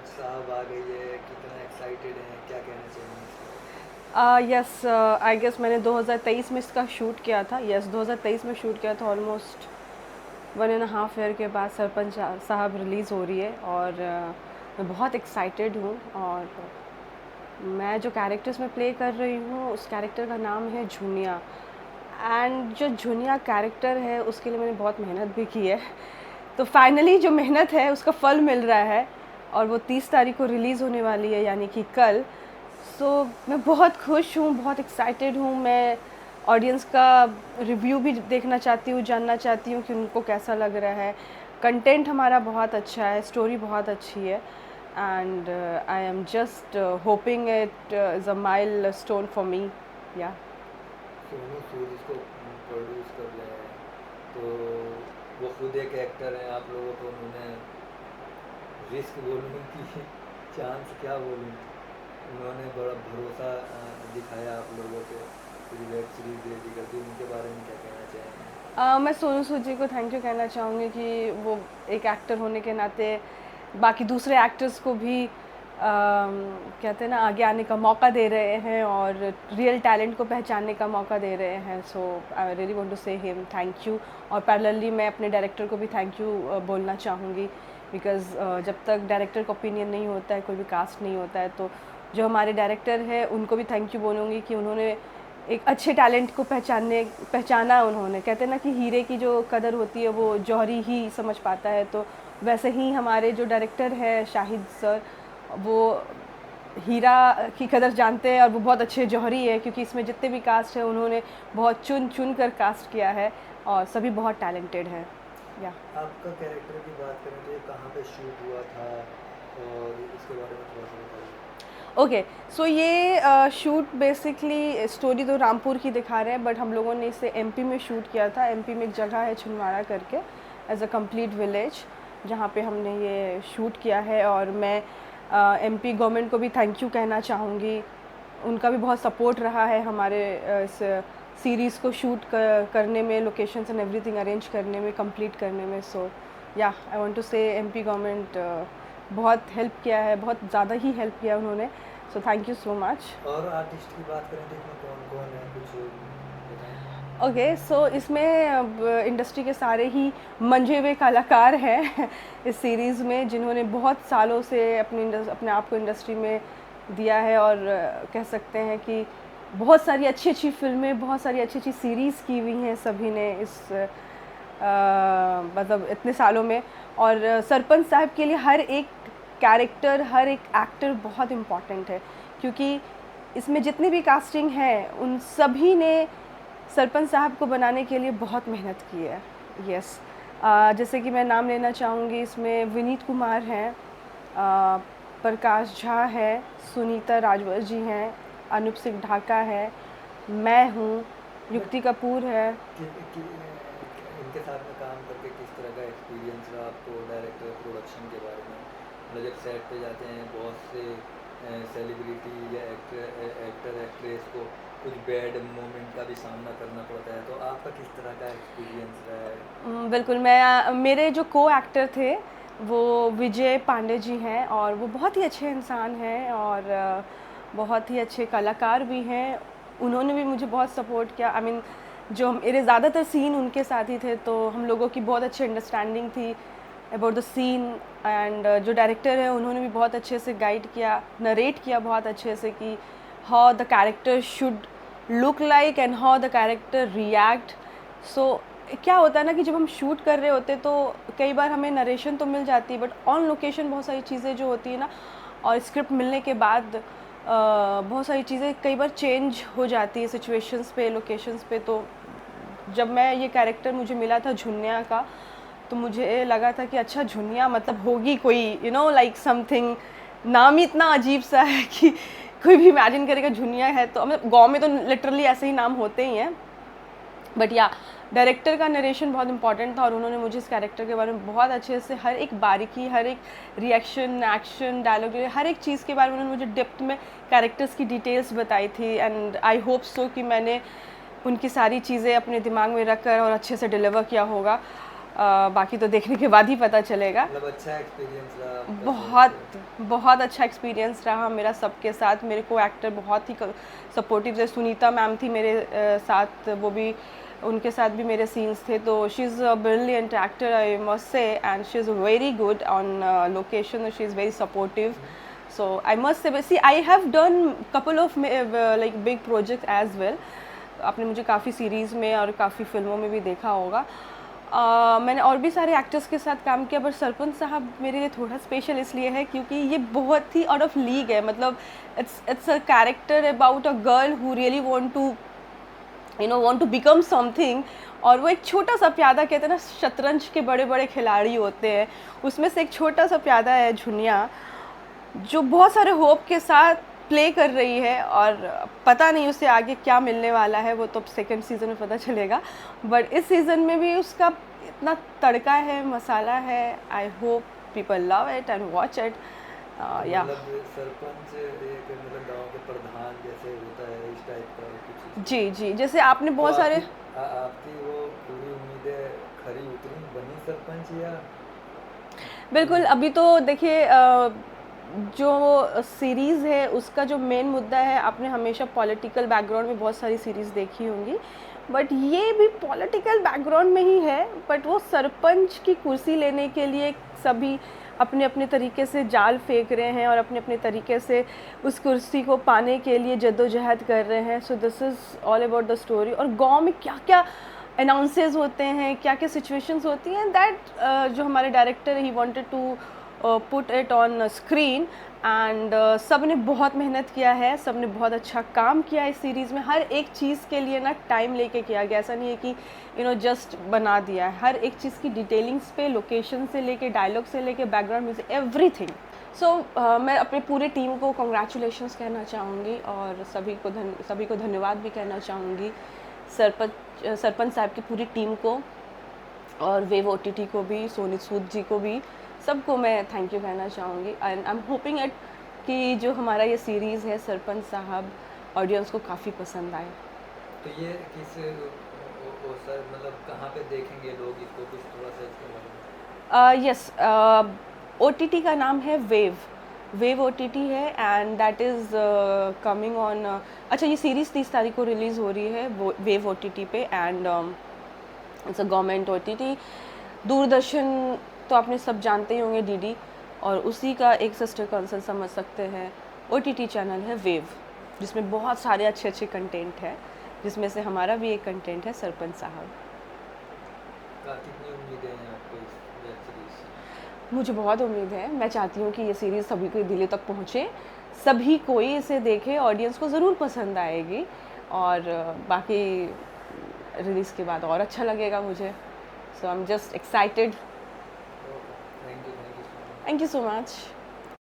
आज साहब आ गई है, कितना एक्साइटेड हैं, क्या कहना चाहेंगे इसके बारे यस, आई गेस मैंने 2023 में इसका शूट किया था। यस, 2023 में शूट किया था। ऑलमोस्ट 1.5 ईयर के बाद सरपंच साहब रिलीज़ हो रही है और मैं बहुत एक्साइटेड हूँ। और मैं जो कैरेक्टर्स में प्ले कर रही हूँ उस कैरेक्टर का नाम है झुनिया। एंड जो झुनिया कैरेक्टर है उसके लिए मैंने बहुत मेहनत भी की है। तो फाइनली जो मेहनत है उसका फल मिल रहा है और वो 30 तारीख को रिलीज़ होने वाली है, यानी कि कल। सो मैं बहुत खुश हूँ, बहुत एक्साइटेड हूँ। मैं ऑडियंस का रिव्यू भी देखना चाहती हूँ, जानना चाहती हूँ कि उनको कैसा लग रहा है। कंटेंट हमारा बहुत अच्छा है, स्टोरी बहुत अच्छी है and I am just hoping it is a mile stone for me. या में। सोनू सूद इसको प्रोड्यूस कर रहे हैं, तो वो खुद एक एक्टर हैं। आप लोगों को उन्होंने रिस्क बोलूँ कि चांस क्या बोलूँ, उन्होंने बड़ा भरोसा दिखाया आप लोगों पे, पूरी वेब सीरीज रेडी कर दी। उनके बारे में क्या कहना चाहेंगे? मैं सोनू सूद जी को थैंक यू कहना चाहूँगी कि वो एक एक्टर होने के नाते बाकी दूसरे एक्टर्स को भी कहते हैं ना, आगे आने का मौका दे रहे हैं और रियल टैलेंट को पहचानने का मौका दे रहे हैं। सो आई रियली वांट टू से हिम थैंक यू। और पैरेलली मैं अपने डायरेक्टर को भी थैंक यू बोलना चाहूँगी, बिकॉज़ जब तक डायरेक्टर का ओपिनियन नहीं होता है, कोई भी कास्ट नहीं होता है, तो जो हमारे डायरेक्टर हैं उनको भी थैंक यू बोलूँगी कि उन्होंने एक अच्छे टैलेंट को पहचाना। उन्होंने कहते हैं ना कि हीरे की जो कदर होती है वो जौहरी ही समझ पाता है, तो वैसे ही हमारे जो डायरेक्टर है शाहिद सर, वो हीरा की कदर जानते हैं और वो बहुत अच्छे जौहरी है, क्योंकि इसमें जितने भी कास्ट है उन्होंने बहुत चुन चुन कर कास्ट किया है और सभी बहुत टैलेंटेड हैं। या आपका कैरेक्टर की बात करें तो ये कहाँ पे शूट हुआ था, और इसके बारे में थोड़ा सा बताइए। ओके, सो ये शूट बेसिकली स्टोरी तो रामपुर की दिखा रहे हैं, बट हम लोगों ने इसे एमपी में शूट किया था। एमपी में एक जगह है छिंदवाड़ा करके, एज अ कंप्लीट विलेज, जहाँ पे हमने ये शूट किया है। और मैं एमपी गवर्नमेंट को भी थैंक यू कहना चाहूँगी। उनका भी बहुत सपोर्ट रहा है हमारे इस सीरीज़ को शूट करने में, लोकेशंस एंड एवरीथिंग अरेंज करने में, कंप्लीट करने में। सो या आई वांट टू से एमपी गवर्नमेंट बहुत हेल्प किया है, बहुत ज़्यादा ही हेल्प किया उन्होंने। So thank you so much. और आर्टिस्ट की बात करें तो इसमें कौन कौन है, कुछ बताएं। ओके, सो इसमें अब इंडस्ट्री के सारे ही मंझे हुए कलाकार हैं इस सीरीज़ में, जिन्होंने बहुत सालों से अपने आप को इंडस्ट्री में दिया है। और कह सकते हैं कि बहुत सारी अच्छी अच्छी फिल्में, बहुत सारी अच्छी अच्छी सीरीज़ की हुई हैं सभी ने इस मतलब इतने सालों में। और सरपंच साहब के लिए हर एक कैरेक्टर, हर एक एक्टर बहुत इम्पॉर्टेंट है, क्योंकि इसमें जितनी भी कास्टिंग है उन सभी ने सरपंच साहब को बनाने के लिए बहुत मेहनत की है। यस, जैसे कि मैं नाम लेना चाहूँगी, इसमें विनीत कुमार हैं, प्रकाश झा है, सुनीता राजवर जी हैं, अनूप सिंह ढाका है, मैं हूँ, बट युक्ति कपूर है। इनके साथ में काम करके किस तरह का एक्सपीरियंस रहा आपको, डायरेक्टर प्रोडक्शन के बारे में? मतलब जब सेट पे जाते हैं बहुत से सेलिब्रिटी या एक्टर एक्ट्रेस को कुछ बैड मोमेंट का भी सामना करना पड़ता है, तो आपका किस तरह का एक्सपीरियंस रहा है? बिल्कुल, मैं मेरे जो को एक्टर थे वो विजय पांडे जी हैं और वो बहुत ही अच्छे इंसान हैं और बहुत ही अच्छे कलाकार भी हैं। उन्होंने भी मुझे बहुत सपोर्ट किया। आई मीन, जो मेरे ज़्यादातर सीन उनके साथ ही थे, तो हम लोगों की बहुत अच्छी अंडरस्टैंडिंग थी अबाउट द सीन। एंड जो डायरेक्टर है उन्होंने भी बहुत अच्छे से गाइड किया, नरेट किया बहुत अच्छे से कि how the character should look like and how the character react. So क्या होता है ना कि जब हम शूट कर रहे होते तो कई बार हमें नरेशन तो मिल जाती है, बट ऑन लोकेशन बहुत सारी चीज़ें जो होती है ना, और स्क्रिप्ट मिलने के बाद बहुत सारी चीज़ें कई बार चेंज हो जाती है सिचुएशंस पे, लोकेशंस पे। तो जब मैं ये कैरेक्टर मुझे मिला था झुनिया का, तो मुझे लगा था कि अच्छा, झुनिया मतलब होगी कोई लाइक समथिंग। नाम ही इतना अजीब सा है कि कोई भी इमेजिन करेगा झुनिया है, तो मतलब गांव में तो लिटरली ऐसे ही नाम होते ही हैं। बट या डायरेक्टर का नरेशन बहुत इंपॉर्टेंट था और उन्होंने मुझे इस कैरेक्टर के बारे में बहुत अच्छे से हर एक बारीकी, हर एक रिएक्शन, एक्शन, डायलॉग, हर एक चीज़ के बारे में उन्होंने मुझे डेप्थ में कैरेक्टर्स की डिटेल्स बताई थी। एंड आई होप सो कि मैंने उनकी सारी चीज़ें अपने दिमाग में रख कर और अच्छे से डिलीवर किया होगा। बाकी तो देखने के बाद ही पता चलेगा। मतलब अच्छा एक्सपीरियंस रहा आपका बहुत फिल्म बहुत अच्छा एक्सपीरियंस रहा मेरा सबके साथ। मेरे को एक्टर बहुत ही सपोर्टिव थे। सुनीता मैम थी मेरे साथ, वो भी, उनके साथ भी मेरे सीन्स थे। तो she is a brilliant actor I must say, and she is very good on location, she is very supportive. So I must say, but see, I have done couple of like big projects as well. आपने मुझे काफ़ी series में और काफ़ी फिल्मों में भी देखा होगा। मैंने और भी सारे एक्टर्स के साथ काम किया, बट सरपंच साहब मेरे लिए थोड़ा स्पेशल इसलिए है क्योंकि ये बहुत ही आउट ऑफ लीग है। मतलब it's a character about a girl who really want to become something. और वो एक छोटा सा प्यादा, कहते हैं ना शतरंज के बड़े बड़े खिलाड़ी होते हैं, उसमें से एक छोटा सा प्यादा है झुनिया, जो बहुत सारे होप के साथ प्ले कर रही है। और पता नहीं उसे आगे क्या मिलने वाला है, वो तो सेकंड सीज़न में पता चलेगा। बट इस सीज़न में भी उसका इतना तड़का है, मसाला है। I hope people love it and watch it. तो या मतलब सरपंच एक मतलब गांव के प्रधान जैसे होता है इस टाइप का कुछ जी जी, जैसे आपने तो बहुत सारे आपकी वो पूरी उम्मीदें खरी उतरी, बनी सरपंच या बिल्कुल। अभी तो देखिए जो सीरीज़ है उसका जो मेन मुद्दा है, आपने हमेशा पॉलिटिकल बैकग्राउंड में बहुत सारी सीरीज़ देखी होंगी, बट ये भी पॉलिटिकल बैकग्राउंड में ही है। बट वो सरपंच की कुर्सी लेने के लिए सभी अपने अपने तरीके से जाल फेंक रहे हैं और अपने अपने तरीके से उस कुर्सी को पाने के लिए जद्दोजहद कर रहे हैं। So this is all about the story. और गांव में क्या क्या अनाउंसेस होते हैं, क्या क्या सिचुएशंस होती हैं, दैट जो हमारे डायरेक्टर ही wanted to put it on screen. And सब ने बहुत मेहनत किया है, सब ने बहुत अच्छा काम किया इस सीरीज़ में। हर एक चीज़ के लिए ना टाइम लेके किया गया, ऐसा नहीं है कि जस्ट बना दिया है। हर एक चीज़ की डिटेलिंग्स पे, लोकेशन से लेके, डायलॉग से लेके, बैकग्राउंड म्यूजिक, एवरीथिंग। सो मैं अपने पूरे टीम को कॉन्ग्रेचुलेशंस कहना चाहूँगी और सभी को धन्यवाद भी कहना चाहूँगी। सरपंच साहब की पूरी टीम को और वेव OTT को भी, सोनी सूद जी को भी, सबको मैं थैंक यू कहना चाहूँगी। And I am hoping it कि जो हमारा ये सीरीज़ है सरपंच साहब, ऑडियंस को काफ़ी पसंद आए। तो ये किस सर मतलब कहाँ पे देखेंगे लोग इसको, कुछ थोड़ा सा इसके बारे में? यस, OTT का नाम है वेव OTT है, and that is coming on. अच्छा, ये सीरीज़ 30 तारीख को रिलीज़ हो रही है वो वेव OTT पे, and it's a government OTT। Doordarshan तो आपने सब जानते ही होंगे, DD, और उसी का एक सिस्टर कंसर्न समझ सकते हैं। OTT चैनल है वेव, जिसमें बहुत सारे अच्छे अच्छे कंटेंट है, जिसमें से हमारा भी एक कंटेंट है सरपंच साहब। कितनी उम्मीदें हैं आपको इस वेब सीरीज से? मुझे बहुत उम्मीद है। मैं चाहती हूँ कि ये सीरीज़ सभी के दिलों तक पहुँचे, सभी कोई इसे देखे, ऑडियंस को ज़रूर पसंद आएगी, और बाकी रिलीज़ के बाद और अच्छा लगेगा मुझे। So I am just excited. Thank you so much. Thank you so much.